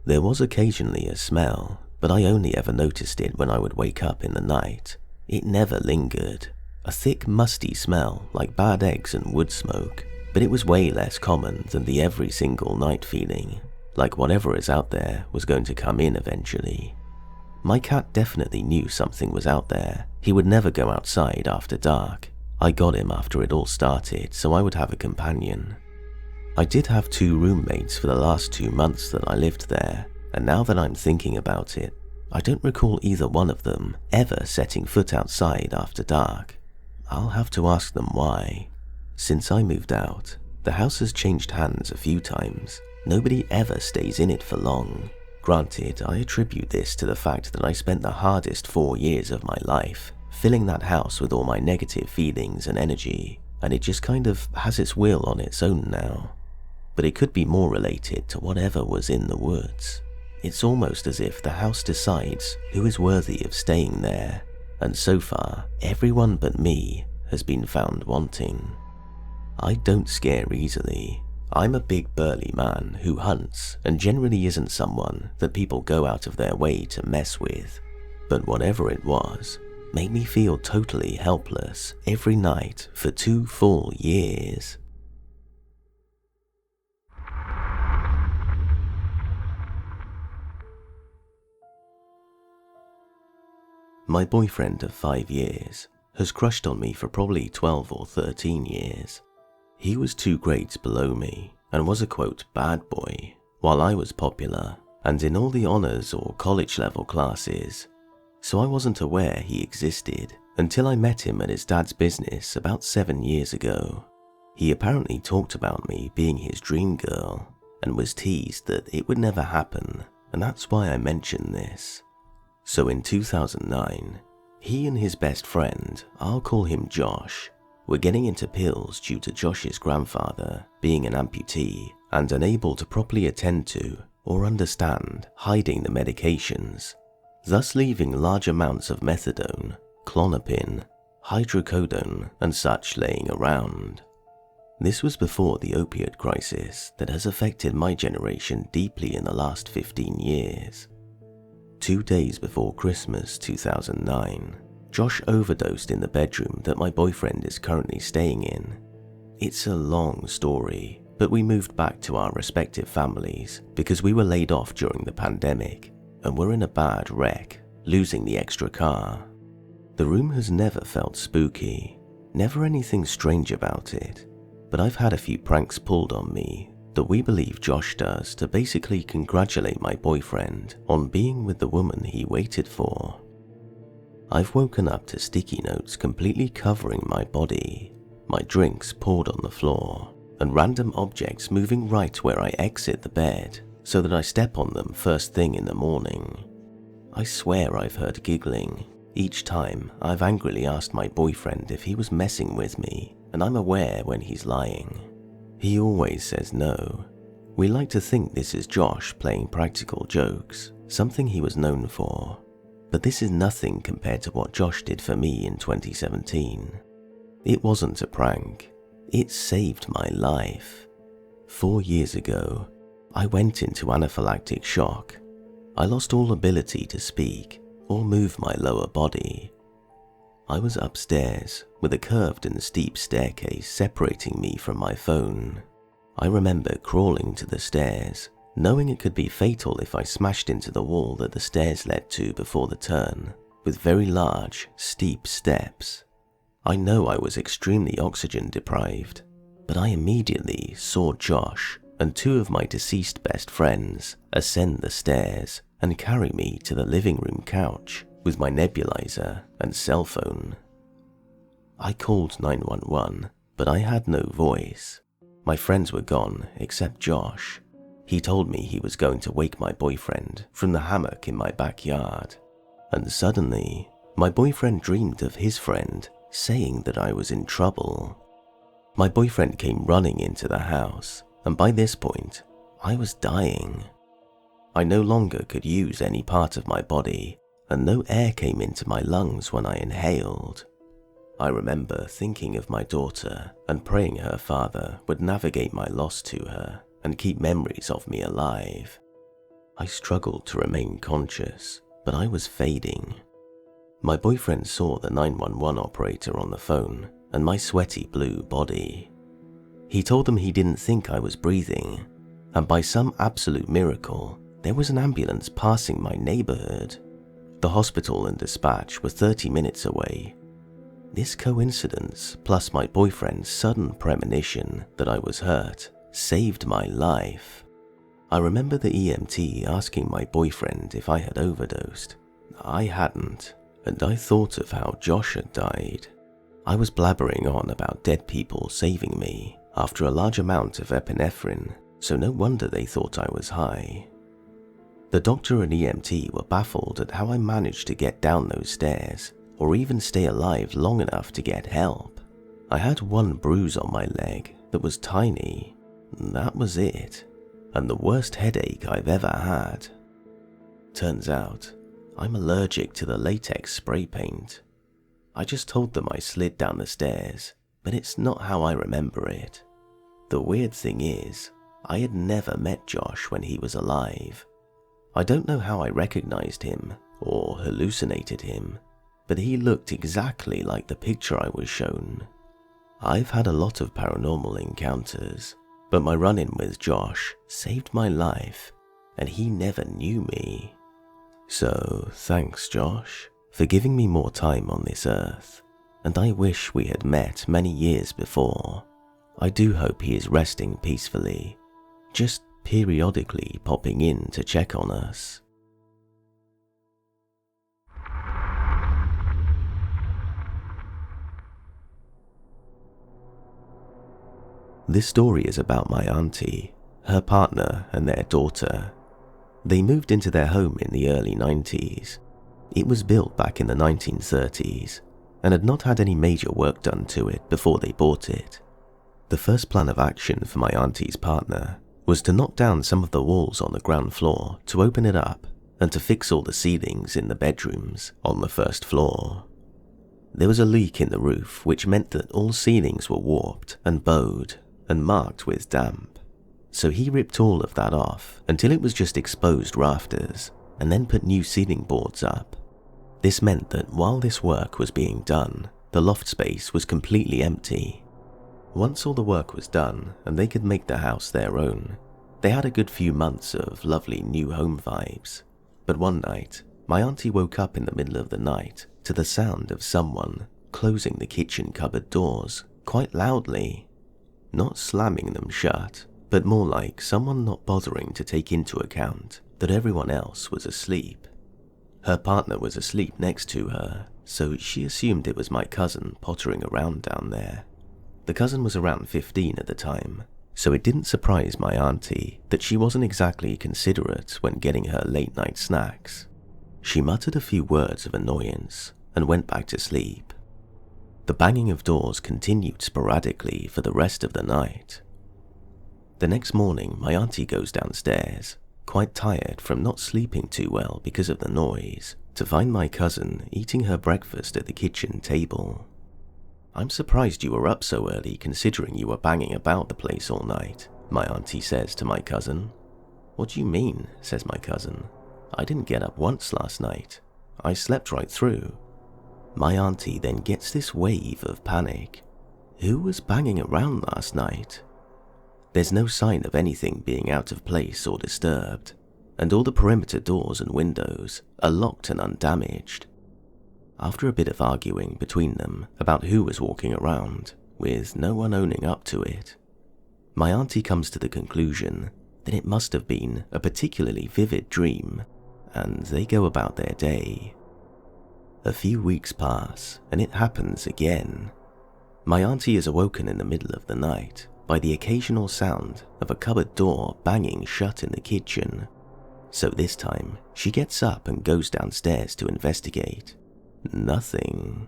[SPEAKER 1] There was occasionally a smell but I only ever noticed it when I would wake up in the night. It never lingered. A thick, musty smell like bad eggs and wood smoke, but it was way less common than the every single night feeling, like whatever is out there was going to come in eventually. My cat definitely knew something was out there. He would never go outside after dark. I got him after it all started, so I would have a companion. I did have 2 roommates for the last 2 months that I lived there, and now that I'm thinking about it, I don't recall either one of them ever setting foot outside after dark. I'll have to ask them why. Since I moved out, the house has changed hands a few times. Nobody ever stays in it for long. Granted, I attribute this to the fact that I spent the hardest 4 years of my life filling that house with all my negative feelings and energy, and it just kind of has its will on its own now. But it could be more related to whatever was in the woods. It's almost as if the house decides who is worthy of staying there, and so far, everyone but me has been found wanting. I don't scare easily. I'm a big burly man who hunts and generally isn't someone that people go out of their way to mess with. But whatever it was, made me feel totally helpless every night for 2 full years. My boyfriend of 5 years has crushed on me for probably 12 or 13 years. He was 2 grades below me and was a quote bad boy, while I was popular and in all the honors or college level classes, so I wasn't aware he existed until I met him at his dad's business about 7 years ago. He apparently talked about me being his dream girl and was teased that it would never happen, and that's why I mention this. So in 2009, he and his best friend, I'll call him Josh, were getting into pills due to Josh's grandfather being an amputee and unable to properly attend to or understand hiding the medications, thus leaving large amounts of methadone, Klonopin, hydrocodone and such laying around. This was before the opiate crisis that has affected my generation deeply in the last 15 years. 2 days before Christmas 2009, Josh overdosed in the bedroom that my boyfriend is currently staying in. It's a long story, but we moved back to our respective families because we were laid off during the pandemic and were in a bad wreck, losing the extra car. The room has never felt spooky, never anything strange about it, but I've had a few pranks pulled on me that we believe Josh does to basically congratulate my boyfriend on being with the woman he waited for. I've woken up to sticky notes completely covering my body, my drinks poured on the floor, and random objects moving right where I exit the bed so that I step on them first thing in the morning. I swear I've heard giggling each time I've angrily asked my boyfriend if he was messing with me, and I'm aware when he's lying. He always says no. We like to think this is Josh playing practical jokes, something he was known for. But this is nothing compared to what Josh did for me in 2017. It wasn't a prank. It saved my life. 4 years ago, I went into anaphylactic shock. I lost all ability to speak or move my lower body. I was upstairs with a curved and steep staircase separating me from my phone. I remember crawling to the stairs, knowing it could be fatal if I smashed into the wall that the stairs led to before the turn, with very large, steep steps. I know I was extremely oxygen deprived, but I immediately saw Josh and 2 of my deceased best friends ascend the stairs and carry me to the living room couch with my nebulizer and cell phone. I called 911, but I had no voice. My friends were gone except Josh. He told me he was going to wake my boyfriend from the hammock in my backyard, and suddenly, my boyfriend dreamed of his friend saying that I was in trouble. My boyfriend came running into the house, and by this point, I was dying. I no longer could use any part of my body, and no air came into my lungs when I inhaled. I remember thinking of my daughter and praying her father would navigate my loss to her and keep memories of me alive. I struggled to remain conscious, but I was fading. My boyfriend saw the 911 operator on the phone and my sweaty blue body. He told them he didn't think I was breathing, and by some absolute miracle, there was an ambulance passing my neighborhood. The hospital and dispatch were 30 minutes away. This coincidence, plus my boyfriend's sudden premonition that I was hurt, saved my life. I remember the EMT asking my boyfriend if I had overdosed. I hadn't, and I thought of how Josh had died. I was blabbering on about dead people saving me after a large amount of epinephrine, so no wonder they thought I was high. The doctor and EMT were baffled at how I managed to get down those stairs, or even stay alive long enough to get help. I had one bruise on my leg that was tiny. That was it, and the worst headache I've ever had. Turns out, I'm allergic to the latex spray paint. I just told them I slid down the stairs, but it's not how I remember it. The weird thing is, I had never met Josh when he was alive. I don't know how I recognized him or hallucinated him, but he looked exactly like the picture I was shown. I've had a lot of paranormal encounters, but my run-in with Josh saved my life, and he never knew me. So thanks, Josh, for giving me more time on this earth, and I wish we had met many years before. I do hope he is resting peacefully, just periodically popping in to check on us. This story is about my auntie, her partner and their daughter. They moved into their home in the early 90s. It was built back in the 1930s and had not had any major work done to it before they bought it. The first plan of action for my auntie's partner was to knock down some of the walls on the ground floor to open it up and to fix all the ceilings in the bedrooms on the first floor. There was a leak in the roof which meant that all ceilings were warped and bowed and marked with damp. So he ripped all of that off until it was just exposed rafters and then put new ceiling boards up. This meant that while this work was being done, the loft space was completely empty. Once all the work was done and they could make the house their own, they had a good few months of lovely new home vibes. But one night, my auntie woke up in the middle of the night to the sound of someone closing the kitchen cupboard doors quite loudly. Not slamming them shut, but more like someone not bothering to take into account that everyone else was asleep. Her partner was asleep next to her, so she assumed it was my cousin pottering around down there. The cousin was around 15 at the time, so it didn't surprise my auntie that she wasn't exactly considerate when getting her late night snacks. She muttered a few words of annoyance and went back to sleep. The banging of doors continued sporadically for the rest of the night. The next morning, my auntie goes downstairs, quite tired from not sleeping too well because of the noise, to find my cousin eating her breakfast at the kitchen table. "I'm surprised you were up so early considering you were banging about the place all night," my auntie says to my cousin. "What do you mean?" says my cousin. "I didn't get up once last night. I slept right through." My auntie then gets this wave of panic. Who was banging around last night? There's no sign of anything being out of place or disturbed, and all the perimeter doors and windows are locked and undamaged. After a bit of arguing between them about who was walking around, with no one owning up to it, my auntie comes to the conclusion that it must have been a particularly vivid dream, and they go about their day. A few weeks pass, and it happens again. My auntie is awoken in the middle of the night by the occasional sound of a cupboard door banging shut in the kitchen. So this time, she gets up and goes downstairs to investigate. Nothing.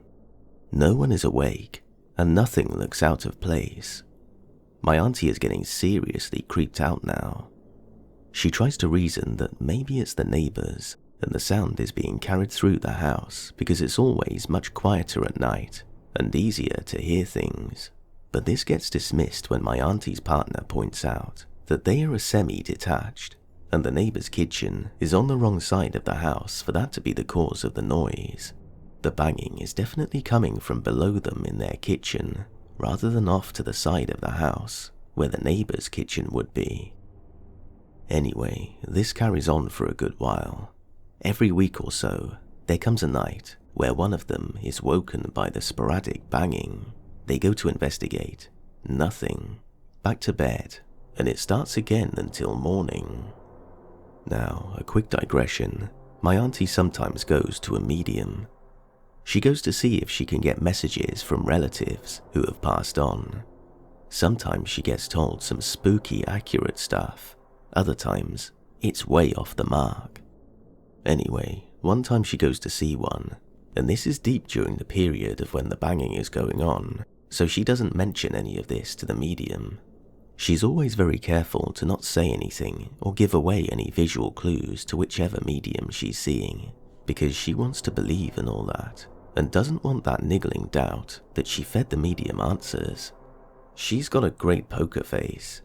[SPEAKER 1] No one is awake, and nothing looks out of place. My auntie is getting seriously creeped out now. She tries to reason that maybe it's the neighbors, and the sound is being carried through the house because it's always much quieter at night and easier to hear things. But this gets dismissed when my auntie's partner points out that they are a semi-detached and the neighbor's kitchen is on the wrong side of the house for that to be the cause of the noise. The banging is definitely coming from below them in their kitchen, rather than off to the side of the house, where the neighbor's kitchen would be. Anyway, this carries on for a good while. Every week or so, there comes a night where one of them is woken by the sporadic banging. They go to investigate. Nothing. Back to bed, and it starts again until morning. Now, a quick digression. My auntie sometimes goes to a medium. She goes to see if she can get messages from relatives who have passed on. Sometimes she gets told some spooky, accurate stuff. Other times, it's way off the mark. Anyway, one time she goes to see one, and this is deep during the period of when the banging is going on, so she doesn't mention any of this to the medium. She's always very careful to not say anything or give away any visual clues to whichever medium she's seeing, because she wants to believe in all that, and doesn't want that niggling doubt that she fed the medium answers. She's got a great poker face.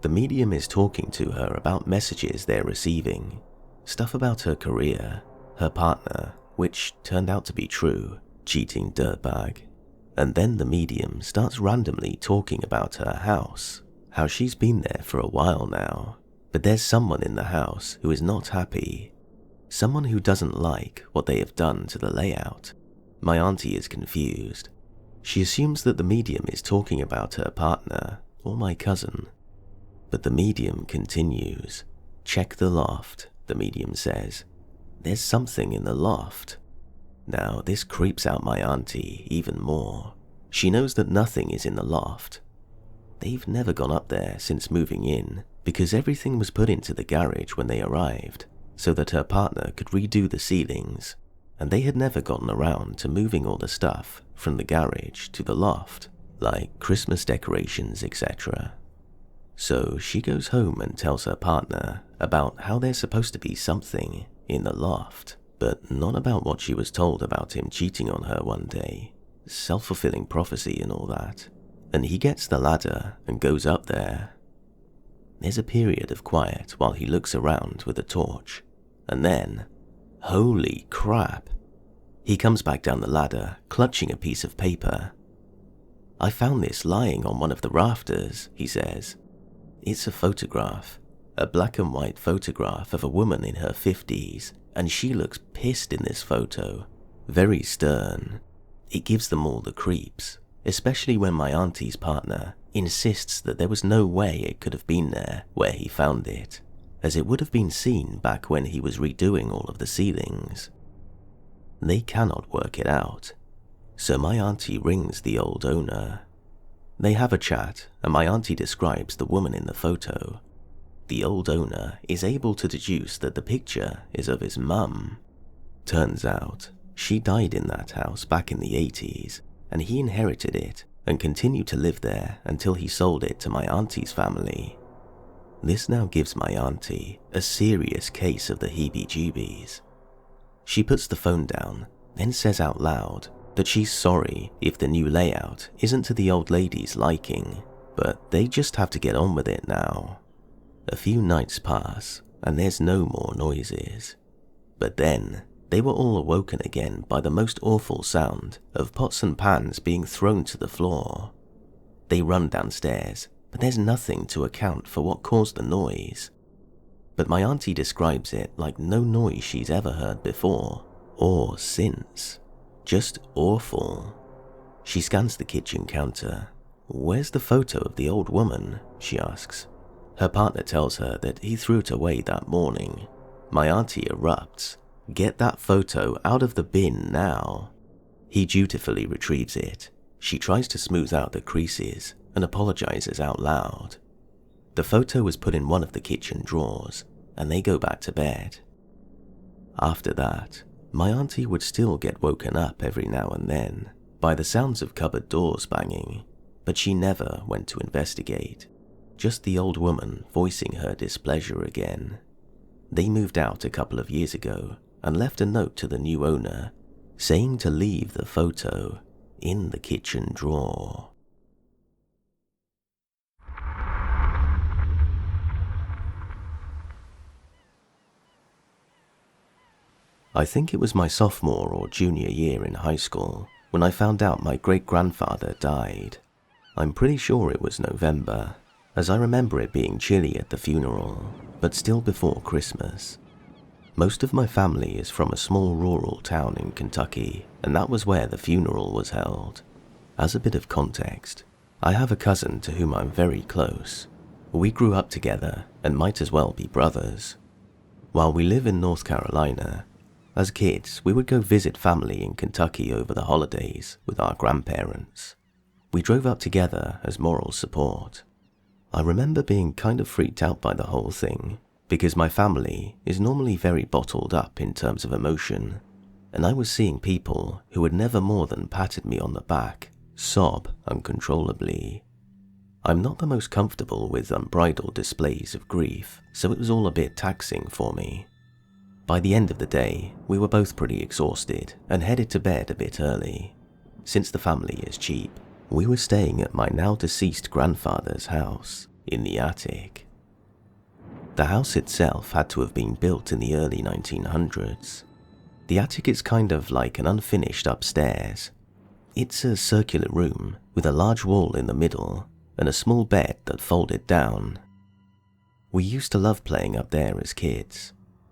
[SPEAKER 1] The medium is talking to her about messages they're receiving, stuff about her career, her partner, which turned out to be true, cheating dirtbag. And then the medium starts randomly talking about her house, how she's been there for a while now, but there's someone in the house who is not happy, someone who doesn't like what they have done to the layout. My auntie is confused. She assumes that the medium is talking about her partner or my cousin. But the medium continues. Check the loft, the medium says. There's something in the loft. Now, this creeps out my auntie even more. She knows that nothing is in the loft. They've never gone up there since moving in, because everything was put into the garage when they arrived, so that her partner could redo the ceilings, and they had never gotten around to moving all the stuff from the garage to the loft, like Christmas decorations, etc. So she goes home and tells her partner about how there's supposed to be something in the loft, but not about what she was told about him cheating on her one day. Self-fulfilling prophecy and all that. And he gets the ladder and goes up there. There's a period of quiet while he looks around with a torch, and then, holy crap, he comes back down the ladder, clutching a piece of paper. I found this lying on one of the rafters, he says. It's a photograph, a black and white photograph of a woman in her 50s, and she looks pissed in this photo, very stern. It gives them all the creeps, especially when my auntie's partner insists that there was no way it could have been there where he found it, as it would have been seen back when he was redoing all of the ceilings. They cannot work it out, so my auntie rings the old owner. They have a chat, and my auntie describes the woman in the photo. The old owner is able to deduce that the picture is of his mum. Turns out, she died in that house back in the 80s, and he inherited it and continued to live there until he sold it to my auntie's family. This now gives my auntie a serious case of the heebie-jeebies. She puts the phone down, then says out loud that she's sorry if the new layout isn't to the old lady's liking, but they just have to get on with it now. A few nights pass, and there's no more noises. But then, they were all awoken again by the most awful sound of pots and pans being thrown to the floor. They run downstairs, but there's nothing to account for what caused the noise. But my auntie describes it like no noise she's ever heard before, or since. Just awful. She scans the kitchen counter. "Where's the photo of the old woman?" she asks. Her partner tells her that he threw it away that morning. My auntie erupts. "Get that photo out of the bin now." He dutifully retrieves it. She tries to smooth out the creases and apologizes out loud. The photo was put in one of the kitchen drawers, and they go back to bed. After that, my auntie would still get woken up every now and then by the sounds of cupboard doors banging, but she never went to investigate. Just the old woman voicing her displeasure again. They moved out a couple of years ago and left a note to the new owner saying to leave the photo in the kitchen drawer. I think it was my sophomore or junior year in high school when I found out my great-grandfather died. I'm pretty sure it was November, as I remember it being chilly at the funeral, but still before Christmas. Most of my family is from a small rural town in Kentucky, and that was where the funeral was held. As a bit of context, I have a cousin to whom I'm very close. We grew up together and might as well be brothers. While we live in North Carolina, as kids we would go visit family in Kentucky over the holidays with our grandparents. We drove up together as moral support. I remember being kind of freaked out by the whole thing, because my family is normally very bottled up in terms of emotion, and I was seeing people who had never more than patted me on the back sob uncontrollably. I'm not the most comfortable with unbridled displays of grief, so it was all a bit taxing for me. By the end of the day, we were both pretty exhausted and headed to bed a bit early. Since the family is cheap, we were staying at my now deceased grandfather's house in the attic. The house itself had to have been built in the early 1900s. The attic is kind of like an unfinished upstairs. It's a circular room with a large wall in the middle and a small bed that folded down. We used to love playing up there as kids,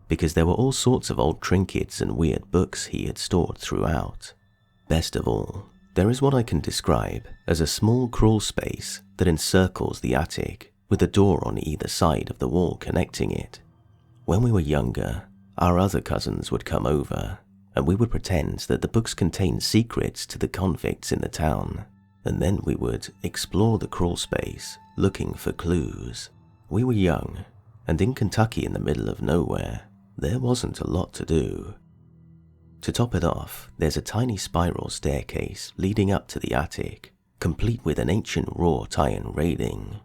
[SPEAKER 1] because there were all sorts of old trinkets and weird books he had stored throughout. Best of all, there is what I can describe as a small crawl space that encircles the attic, with a door on either side of the wall connecting it. When we were younger, our other cousins would come over, and we would pretend that the books contained secrets to the convicts in the town, and then we would explore the crawl space, looking for clues. We were young, and in Kentucky in the middle of nowhere, there wasn't a lot to do. To top it off, there's a tiny spiral staircase leading up to the attic, complete with an ancient wrought iron railing.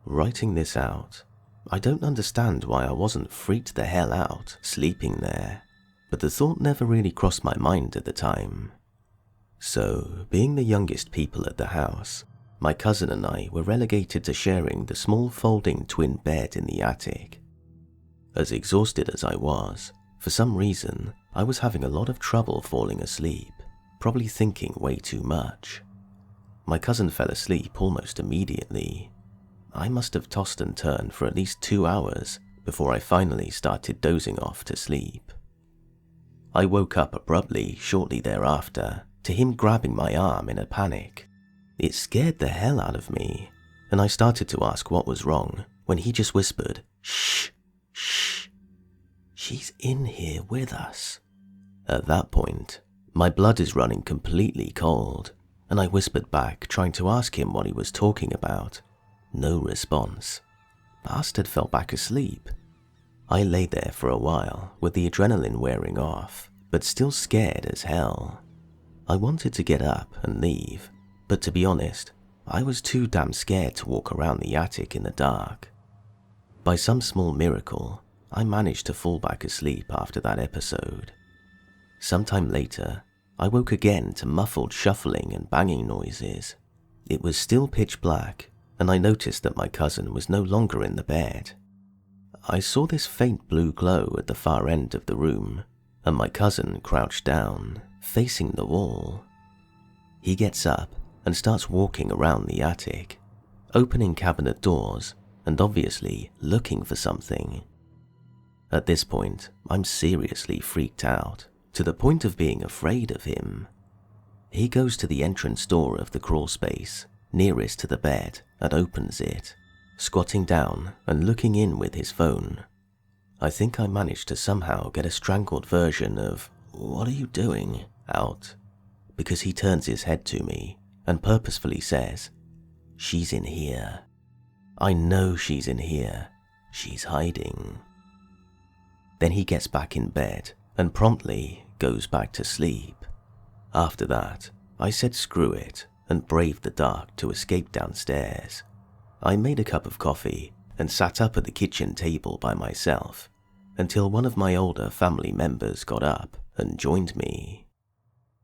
[SPEAKER 1] Writing this out, I don't understand why I wasn't freaked the hell out sleeping there, but the thought never really crossed my mind at the time. So, being the youngest people at the house, my cousin and I were relegated to sharing the small folding twin bed in the attic. As exhausted as I was, for some reason, I was having a lot of trouble falling asleep, probably thinking way too much. My cousin fell asleep almost immediately. I must have tossed and turned for at least 2 hours before I finally started dozing off to sleep. I woke up abruptly shortly thereafter to him grabbing my arm in a panic. It scared the hell out of me, and I started to ask what was wrong when he just whispered, "Shh, shh, she's in here with us." At that point, my blood is running completely cold, and I whispered back, trying to ask him what he was talking about. No response. Bastard fell back asleep. I lay there for a while with the adrenaline wearing off, but still scared as hell. I wanted to get up and leave, but to be honest, I was too damn scared to walk around the attic in the dark. By some small miracle, I managed to fall back asleep after that episode. Sometime later, I woke again to muffled shuffling and banging noises. It was still pitch black, and I noticed that my cousin was no longer in the bed. I saw this faint blue glow at the far end of the room, and my cousin crouched down, facing the wall. He gets up and starts walking around the attic, opening cabinet doors and obviously looking for something. At this point, I'm seriously freaked out, to the point of being afraid of him. He goes to the entrance door of the crawl space, nearest to the bed, and opens it, squatting down and looking in with his phone. I think I managed to somehow get a strangled version of "What are you doing?" out, because he turns his head to me and purposefully says, "She's in here. I know she's in here. She's hiding." Then he gets back in bed and promptly goes back to sleep. After that, I said screw it and braved the dark to escape downstairs. I made a cup of coffee and sat up at the kitchen table by myself until one of my older family members got up and joined me.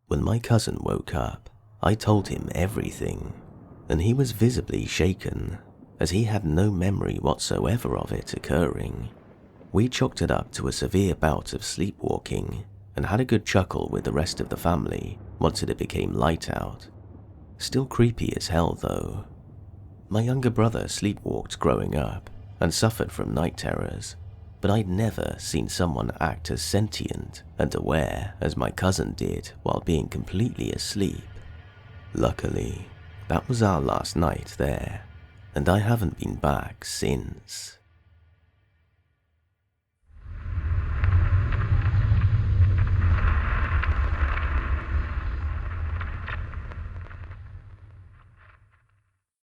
[SPEAKER 1] When my cousin woke up, I told him everything, and he was visibly shaken, as he had no memory whatsoever of it occurring. We chalked it up to a severe bout of sleepwalking, and had a good chuckle with the rest of the family once it became light out. Still creepy as hell though. My younger brother sleepwalked growing up and suffered from night terrors, but I'd never seen someone act as sentient and aware as my cousin did while being completely asleep. Luckily, that was our last night there, and I haven't been back since.